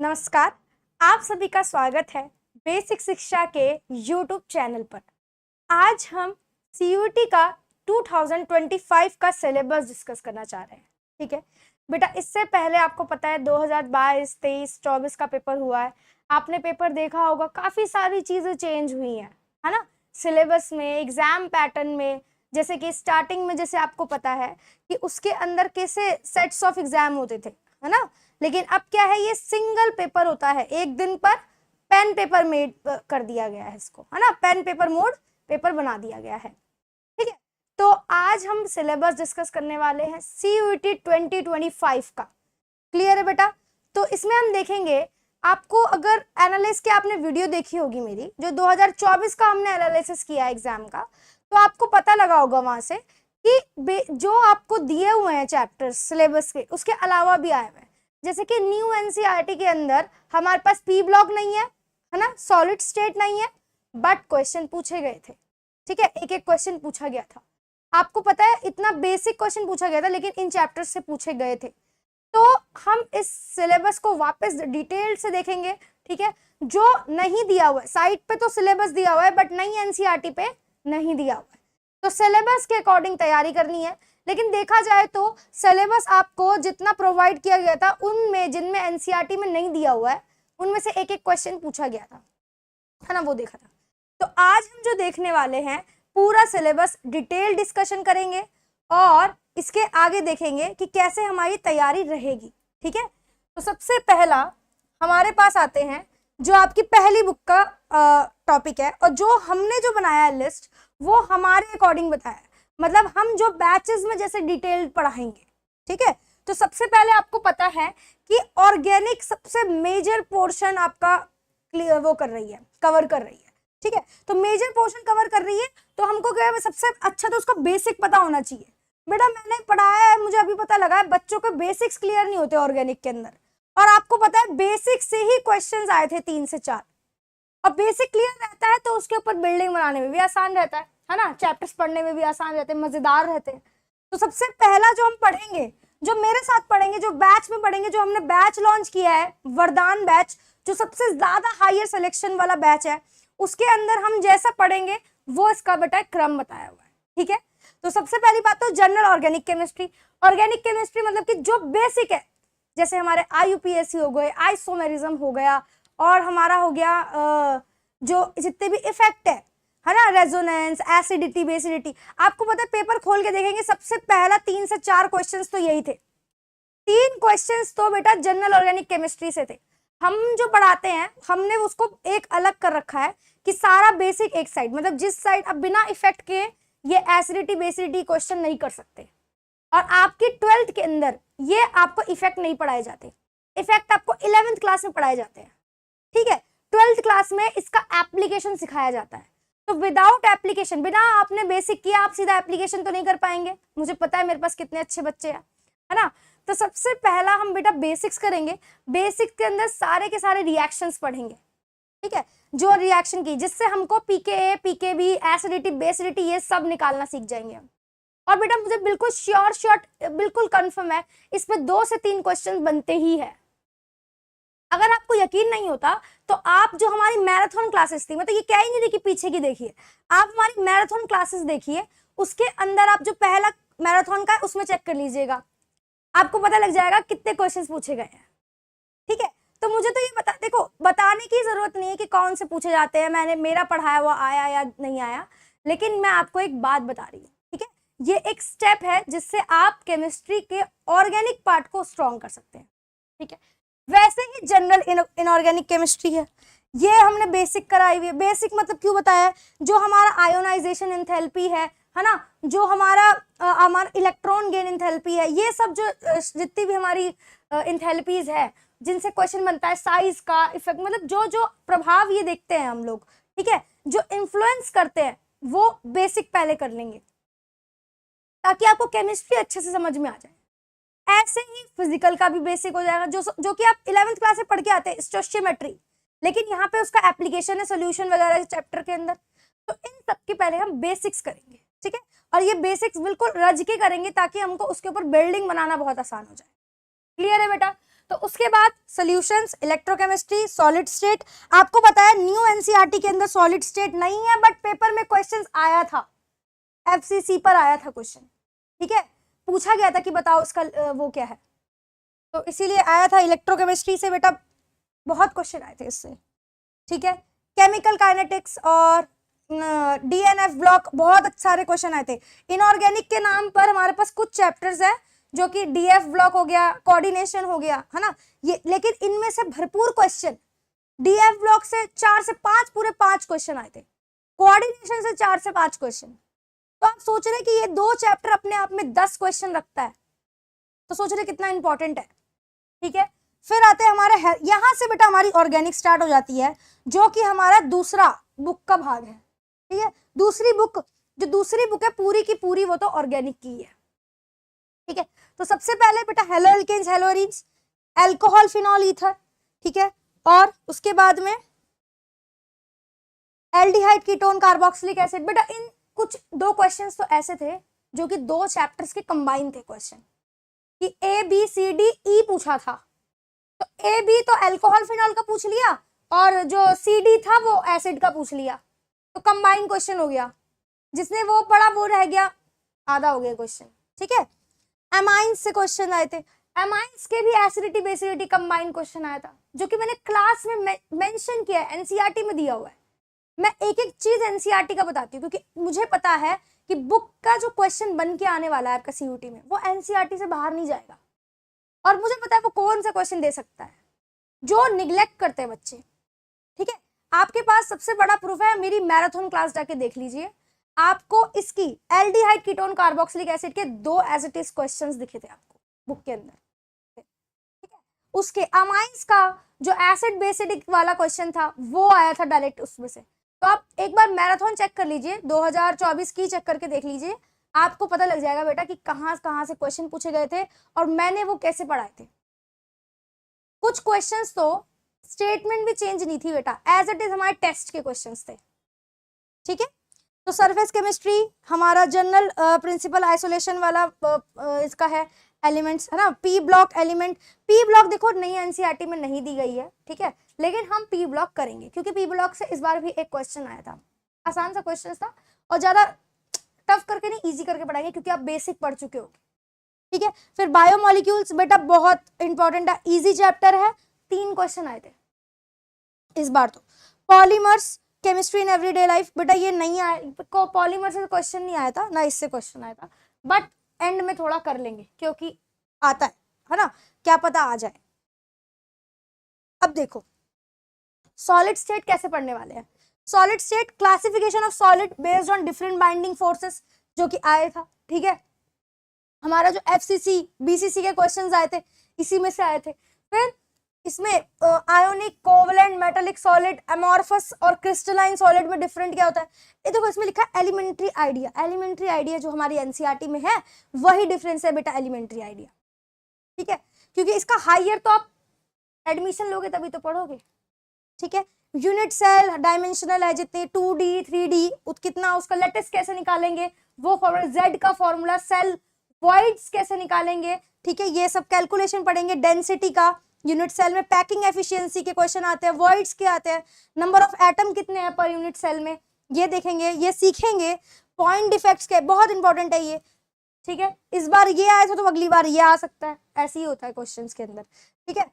नमस्कार, आप सभी का स्वागत है बेसिक शिक्षा के YouTube चैनल पर। आज हम CUET का 2025 का सिलेबस डिस्कस करना चाह रहे हैं। ठीक है बेटा, इससे पहले आपको पता है 2022, 23, 24 का पेपर हुआ है। आपने पेपर देखा होगा, काफी सारी चीजें चेंज हुई हैं, है ना। सिलेबस में, एग्जाम पैटर्न में, जैसे कि स्टार्टिंग में जैसे आपको पता है कि उसके अंदर कैसे सेट्स ऑफ एग्जाम होते थे, है ना। लेकिन अब क्या है, ये सिंगल पेपर होता है, एक दिन पर पेन पेपर मेड कर दिया गया है इसको, है ना। पेन पेपर मोड पेपर बना दिया गया है। ठीक है, तो आज हम सिलेबस डिस्कस करने वाले हैं CUET 2025 का। क्लियर है बेटा। तो इसमें हम देखेंगे, आपको अगर एनालिसिस के आपने वीडियो देखी होगी मेरी, जो 2024 का हमने एनालिसिस किया एग्जाम का, तो आपको पता लगा होगा वहां से कि जो आपको दिए हुए हैं चैप्टर्स सिलेबस के, उसके अलावा भी आए हुए हैं। जैसे कि न्यू NCERT के अंदर हमारे पास P ब्लॉक नहीं है ना, सॉलिड स्टेट नहीं है, बट क्वेश्चन पूछे गए थे। ठीक है, एक एक क्वेश्चन पूछा गया था। आपको पता है इतना बेसिक क्वेश्चन पूछा गया था, लेकिन इन चैप्टर्स से पूछे गए थे। तो हम इस सिलेबस को वापस डिटेल से देखेंगे। ठीक है, जो नहीं दिया हुआ है साइट पे तो सिलेबस दिया हुआ है, बट नई NCERT पे नहीं दिया हुआ है, तो सिलेबस के अकॉर्डिंग तैयारी करनी है। लेकिन देखा जाए तो सिलेबस आपको जितना प्रोवाइड किया गया था, उनमें जिनमें NCERT में नहीं दिया हुआ है, उनमें से एक एक क्वेश्चन पूछा गया था, है ना, वो देखा था। तो आज हम जो देखने वाले हैं, पूरा सिलेबस डिटेल डिस्कशन करेंगे और इसके आगे देखेंगे कि कैसे हमारी तैयारी रहेगी। ठीक है, तो सबसे पहला हमारे पास आते हैं जो आपकी पहली बुक का टॉपिक है, और जो हमने जो बनाया है लिस्ट, वो हमारे अकॉर्डिंग बताया है, मतलब हम जो बैचेस में जैसे डिटेल पढ़ाएंगे। ठीक है, तो सबसे पहले आपको पता है कि ऑर्गेनिक सबसे मेजर पोर्शन आपका वो कर रही है, कवर कर रही है। ठीक है, तो मेजर पोर्शन कवर कर रही है, तो हमको क्या है, सबसे अच्छा तो उसका बेसिक पता होना चाहिए। बेटा मैंने पढ़ाया है, मुझे अभी पता लगा है बच्चों के बेसिक्स क्लियर नहीं होते ऑर्गेनिक के अंदर, और आपको पता है बेसिक से ही क्वेश्चंस आए थे 3 से 4, और बेसिक क्लियर रहता है तो उसके ऊपर बिल्डिंग बनाने में भी आसान रहता है ना, चैप्टर्स पढ़ने में भी आसान रहते हैं, मजेदार रहते हैं। तो सबसे पहला जो हम पढ़ेंगे, जो मेरे साथ पढ़ेंगे, जो बैच में पढ़ेंगे, जो हमने बैच लॉन्च किया है, वरदान बैच, जो सबसे ज्यादा हायर सिलेक्शन वाला बैच है, उसके अंदर हम जैसा पढ़ेंगे वो इसका बेटा क्रम बताया हुआ है। ठीक है, तो सबसे पहली बात तो general organic chemistry. Organic chemistry मतलब कि जो बेसिक है, जैसे हमारे IUPAC हो गए, आइसोमेरिज्म हो गया, और हमारा हो गया जो जितने भी इफेक्ट है ना, रेजोनेंस, एसिडिटी, बेसिडिटी। आपको पता है पेपर खोल के देखेंगे, सबसे पहला 3 से 4 क्वेश्चंस तो यही थे। 3 क्वेश्चंस तो बेटा जनरल ऑर्गेनिक केमिस्ट्री से थे। हम जो पढ़ाते हैं, हमने उसको एक अलग कर रखा है कि सारा बेसिक एक साइड, मतलब जिस साइड अब बिना इफेक्ट के ये एसिडिटी, बेसिडिटी क्वेश्चन नहीं कर सकते। और आपकी 12th के अंदर ये आपको इफेक्ट नहीं पढ़ाए जाते, इफेक्ट आपको 11th क्लास में पढ़ाए जाते हैं। ठीक है, 12th क्लास में इसका एप्लीकेशन सिखाया जाता है। तो विदाउट एप्लीकेशन, बिना आपने बेसिक किया, आप सीधा एप्लीकेशन तो नहीं कर पाएंगे। मुझे पता है मेरे पास कितने अच्छे बच्चे हैं, है ना। तो सबसे पहला हम बेटा बेसिक्स करेंगे। बेसिक्स के अंदर सारे के सारे रिएक्शंस पढ़ेंगे। ठीक है, जो रिएक्शन की, जिससे हमको pKa, pKb, एसिडिटी, बेसिडिटी, ये सब निकालना सीख जाएंगे हम। और बेटा मुझे बिल्कुल श्योर बिल्कुल कंफर्म है, इसमें 2 से 3 क्वेश्चन बनते ही है। अगर आपको यकीन नहीं होता तो आप जो हमारी मैराथन क्लासेस थी, मतलब ये क्या ही नहीं देखी, पीछे की देखिए, आप हमारी मैराथन क्लासेस देखिए, उसके अंदर आप जो पहला मैराथन का है उसमें चेक कर लीजिएगा, आपको पता लग जाएगा कितने क्वेश्चंस पूछे गए हैं। ठीक है, तो मुझे तो ये देखो, बताने की जरूरत नहीं है कि कौन से पूछे जाते हैं, मैंने मेरा पढ़ाया हुआ आया या नहीं आया, लेकिन मैं आपको एक बात बता रही हूँ। ठीक है, ये एक स्टेप है जिससे आप केमिस्ट्री के ऑर्गेनिक पार्ट को स्ट्रॉन्ग कर सकते हैं। ठीक है, वैसे ही जनरल इनऑर्गेनिक केमिस्ट्री है, ये हमने बेसिक कराई हुई है। बेसिक मतलब क्यों बताया है, जो हमारा आयोनाइजेशन एंथैल्पी है ना, जो हमारा इलेक्ट्रॉन गेन एंथैल्पी है, ये सब जो जितनी भी हमारी एंथैल्पीज है जिनसे क्वेश्चन बनता है, साइज का इफेक्ट, मतलब जो जो प्रभाव ये देखते हैं हम लोग, ठीक है, जो इन्फ्लुएंस करते हैं, वो बेसिक पहले कर लेंगे ताकि आपको केमिस्ट्री अच्छे से समझ में आ जाए। ऐसे ही फिजिकल का भी बेसिक हो जाएगा, जो कि आप 11th क्लास में पढ़ के आते हैं, स्टोइचियोमेट्री, लेकिन यहाँ पे उसका एप्लीकेशन है सोल्यूशन वगैरह चैप्टर के अंदर। तो इन सब के पहले हम बेसिक्स करेंगे। ठीक है, और ये बेसिक्स बिल्कुल रज के करेंगे ताकि हमको उसके ऊपर बिल्डिंग बनाना बहुत आसान हो जाए। क्लियर है बेटा। तो उसके बाद सॉल्यूशंस, इलेक्ट्रोकेमिस्ट्री, सॉलिड स्टेट। आपको पता है न्यू एनसीईआरटी के अंदर सॉलिड स्टेट नहीं है, बट पेपर में क्वेश्चंस आया था, एफसीसी पर आया था क्वेश्चन, ठीक है, पूछा गया था कि बताओ इसका वो क्या है, तो इसीलिए आया था। इलेक्ट्रोकेमिस्ट्री से बेटा बहुत क्वेश्चन आए थे इससे, ठीक है। केमिकल काइनेटिक्स और डीएनएफ ब्लॉक, बहुत सारे क्वेश्चन आए थे। इनऑर्गेनिक के नाम पर हमारे पास कुछ चैप्टर्स है, जो कि डीएफ ब्लॉक हो गया, कोऑर्डिनेशन हो गया, है ना, ये, लेकिन इनमें से भरपूर क्वेश्चन डीएफ ब्लॉक से 4 से 5 पूरे 5 क्वेश्चन आए थे, कोऑर्डिनेशन से 4 से 5 क्वेश्चन। तो आप सोच रहे कि ये 2 चैप्टर अपने आप में 10 क्वेश्चन रखता है, तो सोच रहे कितना इंपॉर्टेंट है, ठीक है। फिर आते हैं हमारे, यहां से बेटा हमारी ऑर्गेनिक स्टार्ट हो जाती है, जो कि हमारा दूसरा बुक का भाग है, ठीक है। दूसरी बुक, जो दूसरी बुक है पूरी की पूरी वो तो ऑर्गेनिक की है, ठीक है। तो सबसे पहले बेटा haloalkanes, haloarenes, alcohol, phenol, ether, ठीक है, और उसके बाद में एल्डिहाइड, कीटोन, कार्बोक्सिलिक एसिड। बेटा इन कुछ 2 क्वेश्चंस तो ऐसे थे जो कि 2 चैप्टर्स के कंबाइन थे क्वेश्चन, कि A B C D E पूछा था, तो ए बी तो अल्कोहल फिनॉल का पूछ लिया, और जो सी डी था वो एसिड का पूछ लिया, तो कंबाइन क्वेश्चन हो गया, जिसने वो पढ़ा वो रह गया, आधा हो गया क्वेश्चन, ठीक है। एमाइंस से क्वेश्चन आए थे, एमाइंस के भी एसिडिटी बेसिडिटी कंबाइन क्वेश्चन आया था, जो कि मैंने क्लास में मेंशन किया है, एनसीईआरटी में दिया हुआ है। मैं एक एक चीज एनसीईआरटी का बताती हूँ, क्योंकि मुझे पता है कि बुक का जो क्वेश्चन बन के आने वाला है आपका सीयूटी में, वो एनसीईआरटी से बाहर नहीं जाएगा, और मुझे पता है वो कौन सा क्वेश्चन दे सकता है, जो निग्लेक्ट करते हैं बच्चे, ठीक है। आपके पास सबसे बड़ा प्रूफ है, मेरी मैराथन क्लास जाके देख लीजिए, आपको इसकी एल्डिहाइड, कीटोन, कार्बोक्सिलिक एसिड के 2 एज इट इज क्वेश्चंस दिखे थे आपको बुक के अंदर, ठीक है। उसके अमाइंस का जो एसिड बेसिडिक वाला क्वेश्चन था वो आया था डायरेक्ट उसमें से। तो आप एक बार मैराथन चेक कर लीजिए, 2024 की चेक करके देख लीजिए, आपको पता लग जाएगा बेटा कि कहां कहां से क्वेश्चन पूछे गए थे और मैंने वो कैसे पढ़ाए थे। कुछ क्वेश्चंस तो स्टेटमेंट भी चेंज नहीं थी बेटा, एज इट इज हमारे टेस्ट के क्वेश्चंस थे, ठीक है। तो सरफेस केमिस्ट्री हमारा जनरल प्रिंसिपल आइसोलेशन वाला इसका है, एलिमेंट्स, है ना, P block element. P block देखो नई एनसीईआरटी में नहीं दी गई है, ठीक है, लेकिन हम पी ब्लॉक करेंगे, क्योंकि पी ब्लॉक से इस बार भी एक क्वेश्चन आया था, आसान सा क्वेश्चन था, और ज्यादा टफ करके नहीं, इजी करके पढ़ाएंगे, क्योंकि आप बेसिक पढ़ चुके हो, ठीक है। फिर बायोमोलिक्यूल्स बेटा बहुत इंपॉर्टेंट है, इजी चैप्टर है, 3 क्वेश्चन आए थे इस बार। तो polymers, chemistry in everyday life, बेटा ये नहीं आया, पॉलीमर से क्वेश्चन नहीं आया था ना, इससे क्वेश्चन आया था, बट एंड में थोड़ा कर लेंगे, क्योंकि आता है ना, क्या पता आ जाए। अब देखो सॉलिड स्टेट कैसे पढ़ने वाले हैं। Solid state classification of solid based on different binding forces, जो कि आया था, ठीक है। हमारा जो एफसीसी बीसीसी के क्वेश्चंस आए थे इसी में से आए थे। फिर इसमें ionic, covalent, metallic solid, amorphous और क्रिस्टलाइन सॉलिड में डिफरेंट क्या होता है, ये देखो इसमें लिखा है एलिमेंट्री आइडिया। एलिमेंट्री आइडिया जो हमारी एनसीईआरटी में है वही डिफरेंस है बेटा, एलिमेंट्री आइडिया, ठीक है, क्योंकि इसका हायर तो आप एडमिशन लोगे तभी तो पढ़ोगे, ठीक है। यूनिट सेल डायमेंशनल है, जितने 2D 3D कितना, उसका लेटेस्ट कैसे निकालेंगे वो फॉर्मूला, जेड का फॉर्मूला, सेल वॉइड्स कैसे निकालेंगे, ठीक है, ये सब कैलकुलेशन पढ़ेंगे। डेंसिटी का, यूनिट सेल में पैकिंग एफिशिएंसी के क्वेश्चन आते हैं, वॉइड्स के आते हैं, नंबर ऑफ एटम कितने हैं पर यूनिट सेल में, ये देखेंगे, ये सीखेंगे। पॉइंट डिफेक्ट्स के, बहुत इंपॉर्टेंट है ये, ठीक है, इस बार ये आया था तो अगली बार ये आ सकता है, ऐसे ही होता है क्वेश्चंस के अंदर, ठीक है।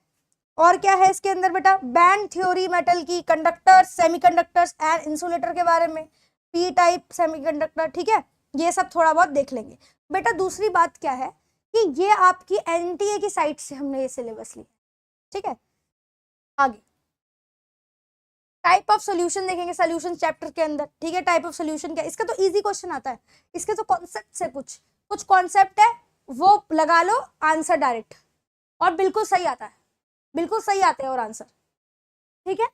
और क्या है इसके अंदर बेटा, बैंड थ्योरी मेटल की, कंडक्टर्स, सेमीकंडक्टर्स एंड इंसुलेटर के बारे में, पी टाइप सेमीकंडक्टर, ठीक है, ये सब थोड़ा बहुत देख लेंगे बेटा। दूसरी बात क्या है कि ये आपकी एनटीए की साइट से हमने ये सिलेबस लिया, ठीक है। आगे टाइप ऑफ सॉल्यूशन देखेंगे, सॉल्यूशन चैप्टर के अंदर, ठीक है। टाइप ऑफ सॉल्यूशन क्या है, इसका तो इजी क्वेश्चन आता है, इसके तो कॉन्सेप्ट से कुछ कॉन्सेप्ट है वो लगा लो, आंसर डायरेक्ट, और बिल्कुल सही आता है, बिल्कुल सही आते हैं और आंसर, ठीक है।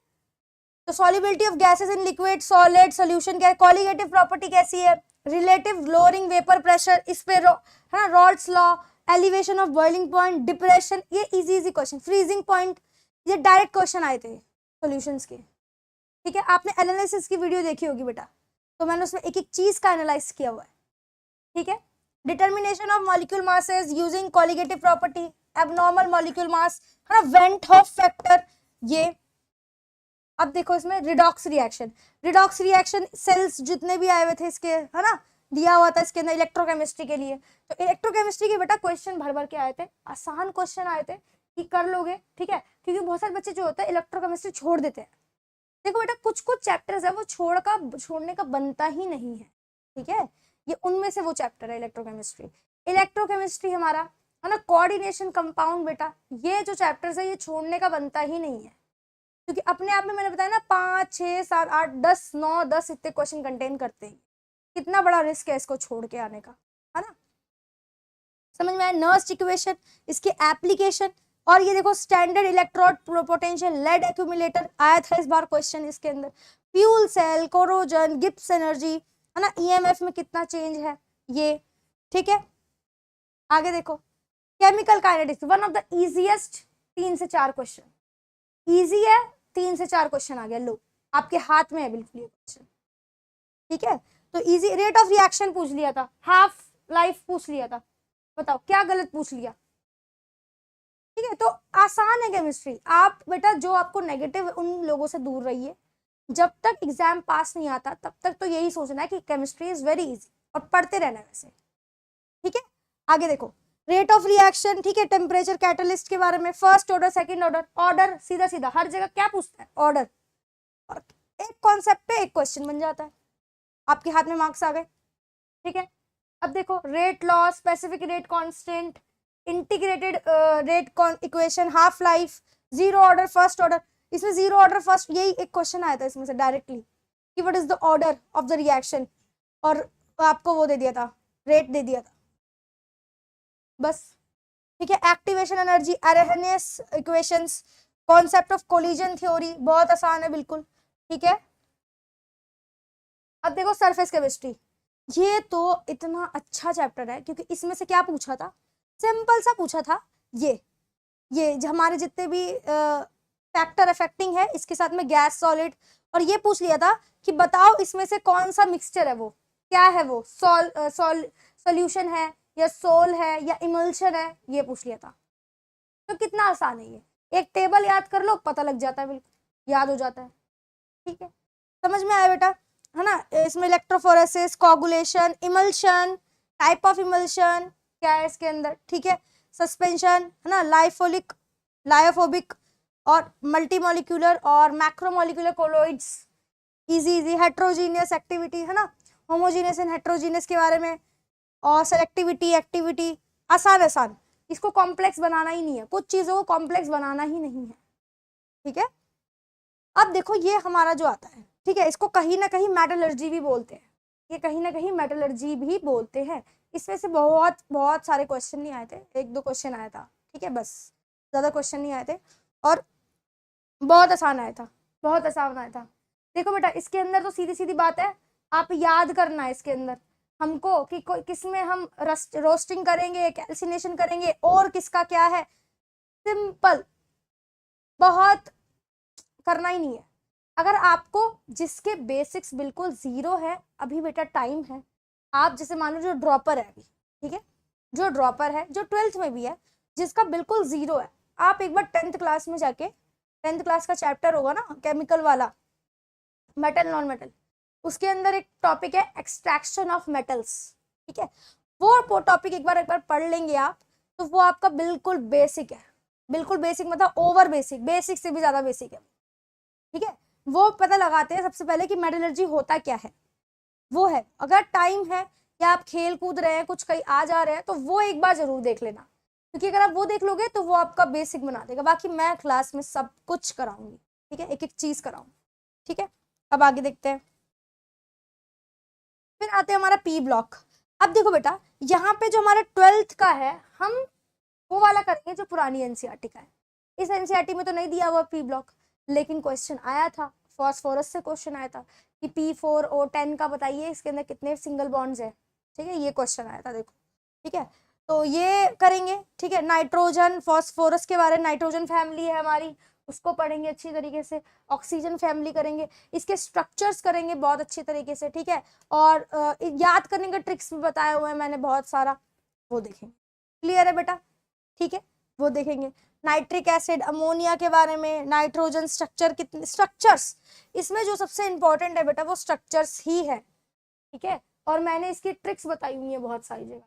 तो solubility of gases in liquid, solid, solution क्या है, कॉलिगेटिव प्रॉपर्टी कैसी है, रिलेटिव लोअरिंग वेपर प्रेशर, इस पे है ना, Rawls law, elevation of boiling point, depression, ये इजी क्वेश्चन। फ्रीजिंग पॉइंट, ये डायरेक्ट क्वेश्चन आए थे सॉल्यूशंस के, ठीक है। आपने एनालिसिस की वीडियो देखी होगी बेटा, तो मैंने उसमें एक एक चीज का एनालाइज किया हुआ है, ठीक है। Determination of molecule masses using colligative property, abnormal molecule mass, है ना, वेंट हॉफ फैक्टर, ये। अब देखो इसमें रिडॉक्स रिएक्शन सेल्स जितने भी आए हुए थे इसके, है ना, दिया हुआ था इसके अंदर इलेक्ट्रोकेमिस्ट्री के लिए। तो इलेक्ट्रोकेमिस्ट्री के बेटा क्वेश्चन भर भर के आए थे, आसान क्वेश्चन आए थे कि कर लोगे, ठीक है, क्योंकि बहुत सारे बच्चे जो होते हैं इलेक्ट्रोकेमिस्ट्री छोड़ देते हैं। देखो बेटा कुछ कुछ चैप्टर्स है वो छोड़ने का बनता ही नहीं है, ठीक है, ये उनमें से वो चैप्टर है इलेक्ट्रोकेमिस्ट्री हमारा, है ना, कोऑर्डिनेशन कंपाउंड, बेटा ये जो चैप्टर्स है ये छोड़ने का बनता ही नहीं है, क्योंकि अपने आप में मैंने बताया ना 5, 6, 7, 8, 10, 9, 10 इतने क्वेश्चन कंटेन करते हैं। कितना बड़ा रिस्क है इसको छोड़ के आने का, है ना। समझ में आया, नर्स्ट इक्वेशन, इसके एप्लीकेशन, और ये देखो standard electrode potential lead accumulator आया था इस बार क्वेश्चन इसके अंदर, fuel cell, corrosion, Gibbs energy, है ना, ईएमएफ में कितना चेंज है ये, ठीक है। आगे देखो chemical kinetics, one of the easiest 3 से 4 क्वेश्चन, इजी है, 3 से 4 क्वेश्चन आ गया, लो आपके हाथ में है बिल्कुल ये क्वेश्चन, ठीक है। तो इजी, रेट ऑफ रिएक्शन पूछ लिया था, हाफ लाइफ पूछ लिया था, बताओ क्या गलत पूछ लिया, ठीक है। तो आसान है केमिस्ट्री, आप बेटा जो आपको नेगेटिव उन लोगों से दूर रहिए, जब तक एग्जाम पास नहीं आता तब तक तो यही सोचना है कि केमिस्ट्री इज वेरी इजी, और पढ़ते रहना है वैसे, ठीक है। आगे देखो रेट ऑफ रिएक्शन, ठीक है, टेम्परेचर, कैटलिस्ट के बारे में, first order, second order, order सीधा सीधा हर जगह क्या पूछता है, ऑर्डर, और एक कॉन्सेप्ट पे एक क्वेश्चन बन जाता है, आपके हाथ में मार्क्स आ गए, ठीक है। अब देखो rate law, specific rate constant, integrated rate equation, half life, zero order, first order, इसमें जीरो ऑर्डर फर्स्ट, यही एक क्वेश्चन आया था इसमें से डायरेक्टली कि what is the order of the reaction, और आपको वो दे दिया था, रेट दे दिया था, बस, ठीक है। Activation energy, Arrhenius equations, concept of collision theory, बहुत आसान है बिल्कुल, ठीक है। अब देखो सरफेस केमिस्ट्री, ये तो इतना अच्छा चैप्टर है क्योंकि इसमें से क्या पूछा था, सिंपल सा पूछा था, ये हमारे जितने भी फैक्टर अफेक्टिंग है इसके साथ में गैस सॉलिड, और ये पूछ लिया था कि बताओ इसमें से कौन सा मिक्सचर है, वो क्या है, वो सॉल्यूशन है या सोल है या इमल्शन है, ये पूछ लिया था। तो कितना आसान है ये, एक टेबल याद कर लो पता लग जाता है, बिल्कुल याद हो जाता है, ठीक है। समझ में आया बेटा, है ना। इसमें electrophoresis, coagulation, emulsion, type of emulsion क्या है इसके अंदर, ठीक है, सस्पेंशन, है ना, लायोफोबिक और मल्टीमोलिकुलर और macromolecular colloids, easy heterogeneous activity, है ना, होमोजीनियस एंड हेट्रोजीनियस के बारे में, और सेलेक्टिविटी, एक्टिविटी, आसान, इसको कॉम्प्लेक्स बनाना ही नहीं है, कुछ चीजों को कॉम्प्लेक्स बनाना ही नहीं है, ठीक है। अब देखो ये हमारा जो आता है, ठीक है, इसको कहीं ना कहीं मेटलर्जी भी बोलते हैं, ये कहीं ना कहीं मेटलर्जी भी बोलते हैं। इसमें से बहुत सारे क्वेश्चन नहीं आए थे, 1-2 क्वेश्चन आया था, ठीक है, बस ज्यादा क्वेश्चन नहीं आए थे, और बहुत आसान आया था। देखो बेटा इसके अंदर तो सीधी सीधी बात है, आप याद करना है इसके अंदर हमको कि किसमें हम रोस्टिंग करेंगे, कैल्सिनेशन करेंगे, और किसका क्या है, सिंपल, बहुत करना ही नहीं है। अगर आपको जिसके बेसिक्स बिल्कुल जीरो है, अभी बेटा टाइम है, आप जैसे मान लो जो ड्रॉपर है अभी, ठीक है, जो ड्रॉपर है, जो 12th में भी है, जिसका बिल्कुल जीरो है, आप एक बार 10th क्लास में जाके, 10th क्लास का चैप्टर होगा ना केमिकल वाला, मेटल नॉन मेटल, उसके अंदर एक टॉपिक है एक्सट्रैक्शन ऑफ मेटल्स, ठीक है, वो टॉपिक एक बार पढ़ लेंगे आप, तो वो आपका बिल्कुल बेसिक है, बिल्कुल बेसिक मतलब ओवर बेसिक से भी ज्यादा बेसिक है, ठीक है। वो पता लगाते हैं सबसे पहले कि मेटलर्जी होता क्या है, वो है, अगर टाइम है या आप खेल कूद रहे हैं, कुछ कहीं आ जा रहे हैं, तो वो एक बार जरूर देख लेना, क्योंकि अगर आप वो देख लोगे तो वो आपका बेसिक बना देगा। बाकी मैं क्लास में सब कुछ कराऊंगी, ठीक है, एक एक चीज कराऊंगी, ठीक है। अब आगे देखते हैं, फिर आते हैं हमारा पी ब्लॉक। अब देखो बेटा यहाँ पे जो हमारा 12th का है, हम वो वाला करेंगे जो पुरानी एनसीईआरटी का है। इस एनसीईआरटी में तो नहीं दिया हुआ पी ब्लॉक, लेकिन क्वेश्चन आया था, फॉस्फोरस से क्वेश्चन आया था कि P4O10 का बताइए इसके अंदर कितने सिंगल बॉन्ड्स है, ठीक है, ये क्वेश्चन आया था, देखो, ठीक है। तो ये करेंगे, ठीक है। नाइट्रोजन, फॉस्फोरस के बारे में, नाइट्रोजन फैमिली है हमारी, उसको पढ़ेंगे अच्छी तरीके से, ऑक्सीजन फैमिली करेंगे, इसके स्ट्रक्चर्स करेंगे बहुत अच्छी तरीके से, ठीक है, और याद करने का ट्रिक्स भी बताया हुआ है मैंने बहुत सारा, वो देखेंगे। क्लियर है बेटा, ठीक है। वो देखेंगे। नाइट्रिक एसिड, अमोनिया के बारे में, नाइट्रोजन स्ट्रक्चर, कितने स्ट्रक्चर्स, इसमें जो सबसे इंपॉर्टेंट है बेटा वो स्ट्रक्चर्स ही है, ठीक है। और मैंने इसकी ट्रिक्स बताई हुई है बहुत सारी जगह।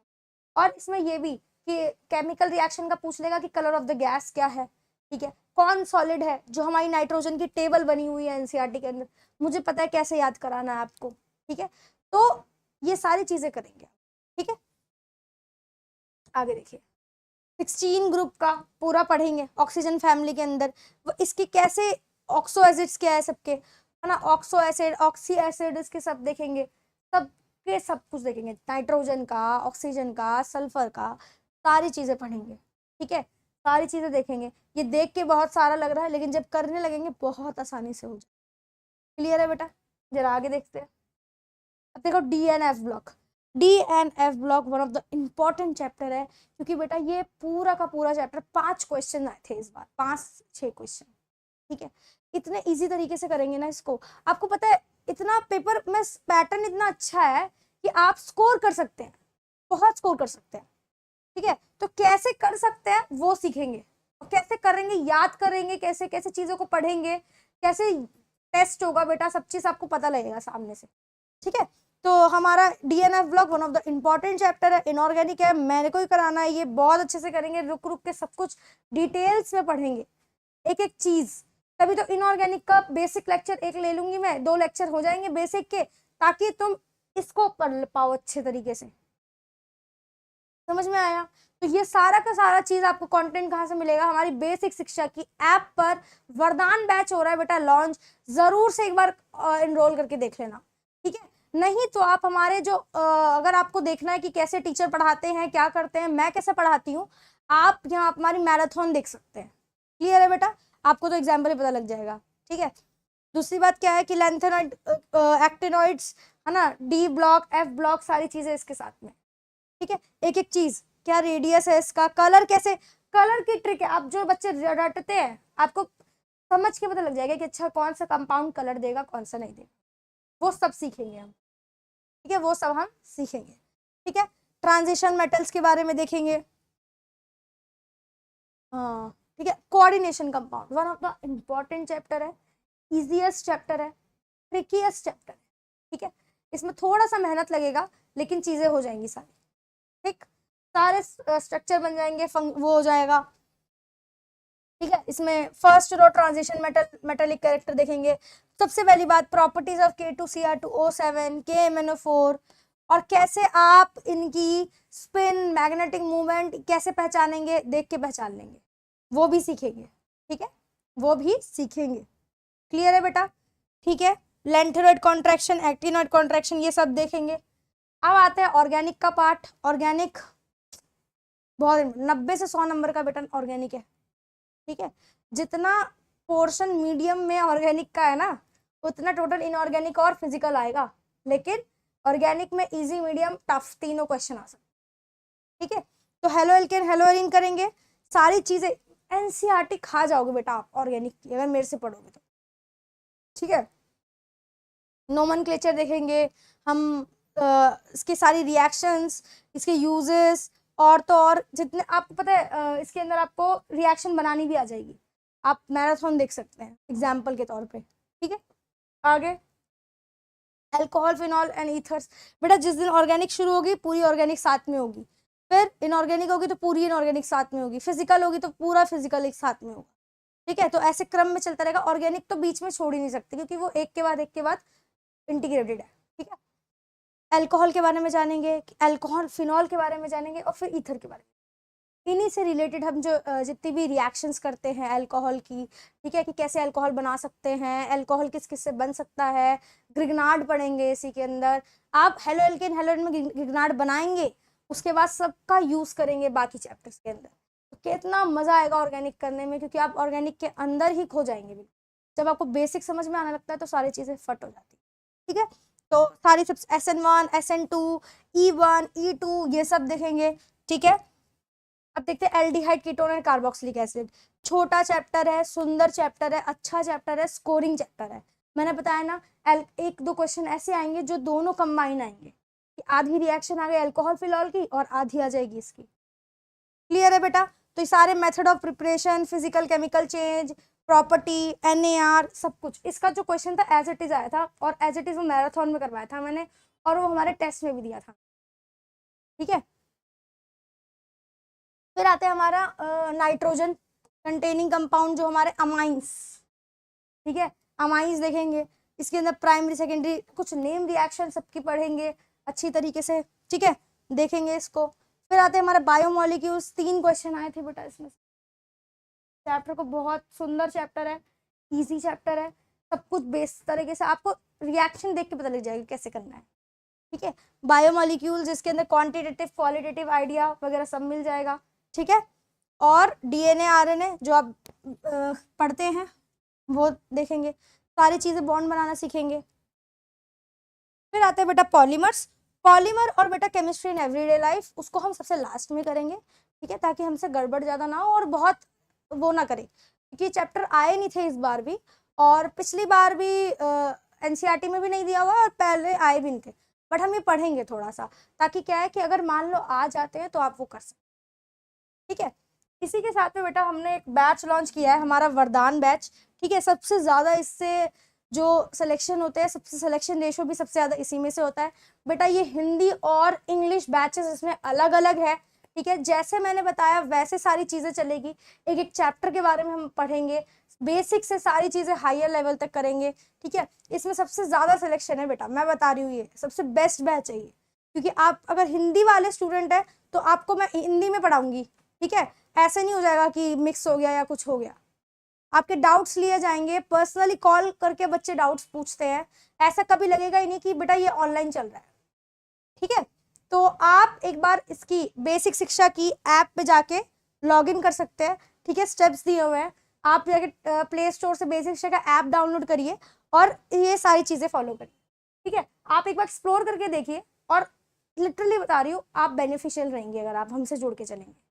और इसमें ये भी कि केमिकल रिएक्शन का पूछ लेगा कि कलर ऑफ द गैस क्या है, ठीक है, कौन सॉलिड है, जो हमारी नाइट्रोजन की टेबल बनी हुई है एनसीईआरटी के अंदर, मुझे पता है कैसे याद कराना है आपको, ठीक है। तो ये सारी चीजें करेंगे, ठीक है। आगे देखिए, 16 ग्रुप का पूरा पढ़ेंगे ऑक्सीजन फैमिली के अंदर। वो इसके कैसे ऑक्सो एसिड्स क्या है सबके, है ना, ऑक्सो एसिड, ऑक्सी एसिड, इसके सब देखेंगे, सबके सब कुछ देखेंगे, नाइट्रोजन का, ऑक्सीजन का, सल्फर का, सारी चीजें पढ़ेंगे, ठीक है, सारी चीजें देखेंगे। ये देख के बहुत सारा लग रहा है, लेकिन जब करने लगेंगे बहुत आसानी से हो जाए। क्लियर है बेटा? जरा आगे देखते हैं। अब देखो DNF block. DNF block one of the important chapter है, क्योंकि बेटा ये पूरा का पूरा चैप्टर 5 क्वेश्चन आए थे इस बार, 5-6 क्वेश्चन, ठीक है। इतने इजी तरीके से करेंगे ना इसको, आपको पता है इतना पेपर में पैटर्न इतना अच्छा है कि आप स्कोर कर सकते हैं, बहुत स्कोर कर सकते हैं, ठीक है। तो कैसे कर सकते हैं वो सीखेंगे, कैसे करेंगे, याद करेंगे, कैसे कैसे चीजों को पढ़ेंगे, कैसे टेस्ट होगा बेटा, सब चीज आपको पता लगेगा सामने से, ठीक है। तो हमारा DNF block one of the important chapter है, इनऑर्गेनिक है, मेरे को ही कराना है, ये बहुत अच्छे से करेंगे, रुक रुक के सब कुछ डिटेल्स में पढ़ेंगे, एक एक चीज। तभी तो इनऑर्गेनिक का बेसिक लेक्चर एक ले लूंगी मैं, 2 लेक्चर हो जाएंगे बेसिक के, ताकि तुम इसको पढ़ पाओ अच्छे तरीके से। समझ में आया? तो ये सारा का सारा चीज आपको कंटेंट कहाँ से मिलेगा? हमारी बेसिक शिक्षा की ऐप पर वरदान बैच हो रहा है बेटा लॉन्च, जरूर से एक बार एनरोल करके देख लेना, ठीक है। नहीं तो आप हमारे जो अगर आपको देखना है कि कैसे टीचर पढ़ाते हैं, क्या करते हैं, मैं कैसे पढ़ाती हूँ, आप यहाँ हमारी मैराथन देख सकते हैं। क्लियर है बेटा? आपको तो एग्जाम्पल ही पता लग जाएगा, ठीक है। दूसरी बात क्या है कि लेंथेनॉइड, एक्टिनॉइड्स, है ना, डी ब्लॉक, एफ ब्लॉक, सारी चीजें इसके साथ में, ठीक है। एक एक चीज, क्या रेडियस है इसका, कलर कैसे, कलर की ट्रिक है, आप जो बच्चे रटते हैं आपको समझ के पता लग जाएगा कि अच्छा कौन सा कंपाउंड कलर देगा, कौन सा नहीं देगा, वो सब सीखेंगे हम, ठीक है, वो सब हम सीखेंगे, ठीक है। ट्रांजिशन मेटल्स के बारे में देखेंगे, हाँ, ठीक है। Coordination compound one of the important chapter है, इजीएस्ट चैप्टर है, ट्रिकीएस्ट चैप्टर है, ठीक है। इसमें थोड़ा सा मेहनत लगेगा, लेकिन चीजें हो जाएंगी सारी, ठीक, सारे स्ट्रक्चर बन जाएंगे, वो हो जाएगा, ठीक है। इसमें first row transition metallic character देखेंगे। सबसे पहली बात, प्रॉपर्टीज ऑफ K2Cr2O7, KMnO4, और कैसे आप इनकी स्पिन, मैग्नेटिक मूवमेंट कैसे पहचानेंगे, देख के पहचान लेंगे, वो भी सीखेंगे, ठीक है, वो भी सीखेंगे। क्लियर है बेटा? ठीक है। लेंथेनॉइड कॉन्ट्रैक्शन, एक्टिनॉइड कॉन्ट्रैक्शन, ये सब देखेंगे। अब आते हैं ऑर्गेनिक का पार्ट। ऑर्गेनिक बहुत 90 से 100 नंबर का बेटा ऑर्गेनिक है, ठीक है। जितना पोर्शन मीडियम में ऑर्गेनिक का है ना, उतना टोटल इनऑर्गेनिक और फिजिकल आएगा, लेकिन ऑर्गेनिक में इजी, मीडियम, टफ तीनों क्वेश्चन आ सकते, ठीक है। तो हेलो एल्केन, हेलो एरीन करेंगे, सारी चीजें एनसीईआरटी खा जाओगे बेटा आप ऑर्गेनिक की, अगर मेरे से पढ़ोगे तो, ठीक है। नोमेनक्लेचर देखेंगे हम, इसकी सारी रिएक्शंस, इसके यूजेस, और तो और जितने आपको पता है इसके अंदर आपको रिएक्शन बनानी भी आ जाएगी, आप मैराथन देख सकते हैं एग्जाम्पल के तौर पे, ठीक है। आगे अल्कोहल, फिनॉल एंड ईथर्स, बेटा जिस दिन ऑर्गेनिक शुरू होगी पूरी ऑर्गेनिक साथ में होगी, फिर इनऑर्गेनिक होगी तो पूरी इनऑर्गेनिक साथ में होगी, फिजिकल होगी तो पूरा फिजिकल एक साथ में होगा, ठीक है। तो ऐसे क्रम में चलता रहेगा, ऑर्गेनिक तो बीच में छोड़ ही नहीं सकती, क्योंकि वो एक के बाद इंटीग्रेटेड है, ठीक है। अल्कोहल के बारे में जानेंगे, अल्कोहल फिनॉल के बारे में जानेंगे, और फिर ईथर के बारे में। इन्हीं से रिलेटेड हम जो जितनी भी रिएक्शंस करते हैं अल्कोहल की, ठीक है, कि कैसे अल्कोहल बना सकते हैं, अल्कोहल किस किस से बन सकता है, ग्रिग्नार्ड पढ़ेंगे इसी के अंदर। आप हेलो एल्केन, हेलो एल्केन में ग्रिग्नार्ड बनाएंगे, उसके बाद सबका यूज करेंगे बाकी चैप्टर्स के अंदर, तो कितना मजा आएगा ऑर्गेनिक करने में, क्योंकि आप ऑर्गेनिक के अंदर ही खो जाएंगे। जब आपको बेसिक समझ में आने लगता है तो सारी चीजें फट हो जाती है, ठीक है। तो सारी सब SN1, SN2, E1, E2 ये सब देखेंगे, ठीक है। अब देखते हैं aldehyde, ketone and carboxylic acid. छोटा चैप्टर है, सुंदर चैप्टर है, अच्छा चैप्टर है, स्कोरिंग चैप्टर है। मैंने बताया ना, एक दो क्वेश्चन ऐसे आएंगे जो दोनों कंबाइन आएंगे, कि आधी रिएक्शन आ गई अल्कोहल फिनॉल की और आधी आ जाएगी इसकी। क्लियर है बेटा? तो ये सारे method of preparation, physical chemical change, property, NAR, सब कुछ। इसका जो क्वेश्चन था एज इट इज आया था, और एज इट इज वो मैराथन में करवाया था मैंने, और वो हमारे टेस्ट में भी दिया था। ठीक है, फिर आते हैं हमारा नाइट्रोजन कंटेनिंग कंपाउंड, जो हमारे अमाइंस। ठीक है, अमाइंस देखेंगे, इसके अंदर प्राइमरी सेकेंडरी कुछ नेम रिएक्शन सबकी पढ़ेंगे अच्छी तरीके से। ठीक है, देखेंगे इसको। फिर आते हैं हमारे बायोमोलिक्यूल्स। 3 क्वेश्चन आए थे बेटा इसमें। चैप्टर को बहुत सुंदर चैप्टर है, इजी चैप्टर है, सब कुछ बेस तरीके से आपको रिएक्शन देख के पता लग जाएगा कैसे करना है। ठीक है, बायोमोलिक्यूल्स, जिसके अंदर क्वांटिटेटिव क्वालिटेटिव आइडिया वगैरह सब मिल जाएगा। ठीक है, और DNA RNA जो आप पढ़ते हैं वो देखेंगे, सारी चीजें बॉन्ड बनाना सीखेंगे। फिर आते हैं बेटा पॉलीमर्स। पॉलीमर और बेटा केमिस्ट्री इन एवरीडे लाइफ, उसको हम सबसे लास्ट में करेंगे। ठीक है, ताकि हमसे गड़बड़ ज्यादा ना हो और बहुत वो ना करें, क्योंकि चैप्टर आए नहीं थे इस बार भी, और पिछली बार भी NCERT में भी नहीं दिया हुआ और पहले आए भी नहीं थे। बट हम ये पढ़ेंगे थोड़ा सा, ताकि क्या है कि अगर मान लो आ जाते हैं तो आप वो कर सकते। ठीक है, इसी के साथ में बेटा हमने एक बैच लॉन्च किया है, हमारा वरदान बैच। ठीक है, सबसे ज़्यादा इससे जो सिलेक्शन होते हैं, सबसे सिलेक्शन रेशो भी सबसे ज़्यादा इसी में से होता है बेटा। ये हिंदी और इंग्लिश बैचेस इसमें अलग अलग है। ठीक है, जैसे मैंने बताया वैसे सारी चीज़ें चलेगी, एक एक चैप्टर के बारे में हम पढ़ेंगे, बेसिक से सारी चीज़ें हायर लेवल तक करेंगे। ठीक है, इसमें सबसे ज़्यादा सिलेक्शन है बेटा, मैं बता रही हूँ, ये सबसे बेस्ट बैच है ये, क्योंकि आप अगर हिंदी वाले स्टूडेंट है तो आपको मैं हिंदी में पढ़ाऊंगी। ठीक है, ऐसे नहीं हो जाएगा कि मिक्स हो गया या कुछ हो गया। आपके डाउट्स लिए जाएंगे, पर्सनली कॉल करके बच्चे डाउट्स पूछते हैं, ऐसा कभी लगेगा ही नहीं कि बेटा ये ऑनलाइन चल रहा है। ठीक है, तो आप एक बार इसकी बेसिक शिक्षा की ऐप पे जाके लॉग इन कर सकते हैं। ठीक है, स्टेप्स दिए हुए हैं, आप जाके प्ले स्टोर से बेसिक शिक्षा का ऐप डाउनलोड करिए और ये सारी चीजें फॉलो करिए। ठीक है, आप एक बार एक्सप्लोर करके देखिए, और लिटरली बता रही हूँ आप बेनिफिशियल रहेंगे अगर आप हमसे जुड़ के चलेंगे।